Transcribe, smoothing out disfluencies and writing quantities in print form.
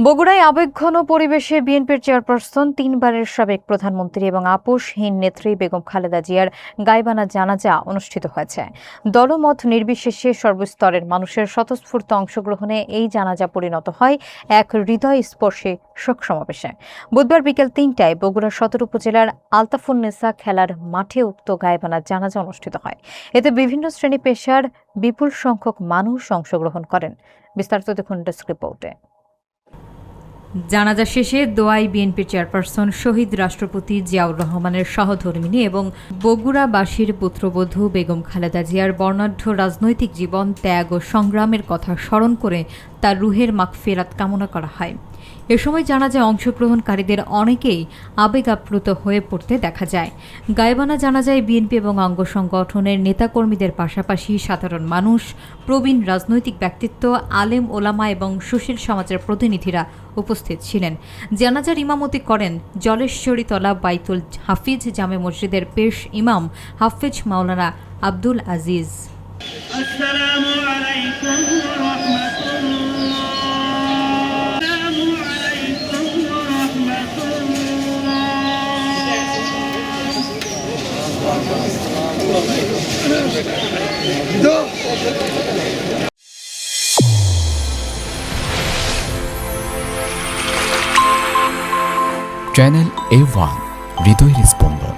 বগুড়ায় আবেগঘন পরিবেশে বিএনপির চেয়ারপারসন তিনবারের সাবেক প্রধানমন্ত্রী এবং আপোষহীন নেত্রী বেগম খালেদা জিয়ার গাইবানা জানাজা অনুষ্ঠিত হয়েছে। দলমত নির্বিশেষে সর্বস্তরের মানুষের স্বতঃস্ফূর্ত অংশগ্রহণে এই জানাজা পরিণত হয় এক হৃদয়স্পর্শী শোক সমাবেশে। বুধবার বিকেল ৩টায় বগুড়া সদর উপজেলার আলতাফুন্নেসা খেলার মাঠে উক্ত গাইবানার জানাজা অনুষ্ঠিত হয়। এতে বিভিন্ন শ্রেণী পেশার বিপুল সংখ্যক মানুষ অংশগ্রহণ করেন। বিস্তারিত দেখুন ডেস্ক রিপোর্টে। জানাজা শেষে দোয়াই বিএনপির চেয়ারপারসন শহীদ রাষ্ট্রপতি জিয়াউর রহমানের সহধর্মিণী এবং বগুড়াবাসীর পুত্রবধূ বেগম খালেদা জিয়ার বর্ণাঢ্য রাজনৈতিক জীবন, ত্যাগ ও সংগ্রামের কথা স্মরণ করে তার রুহের মাগফিরাত কামনা করা হয়। এ সময় জানাজায় অংশগ্রহণকারীদের অনেকেই আবেগ আপ্লুত হয়ে পড়তে দেখা যায়। গাইবানা জানাজায় বিএনপি এবং অঙ্গ সংগঠনের নেতাকর্মীদের পাশাপাশি সাধারণ মানুষ, প্রবীণ রাজনৈতিক ব্যক্তিত্ব, আলেম ওলামা এবং সুশীল সমাজের প্রতিনিধিরা উপস্থিত ছিলেন। জানাজার ইমামতি করেন জলেশ্বরীতলা বাইতুল হাফিজ জামে মসজিদের পেশ ইমাম হাফিজ মাওলানা আব্দুল আজিজ। আসসালামু আলাইকুম ওয়া রাহমাতুল্লাহ। চ্যানেল A1 হৃদয়ের স্পন্দন।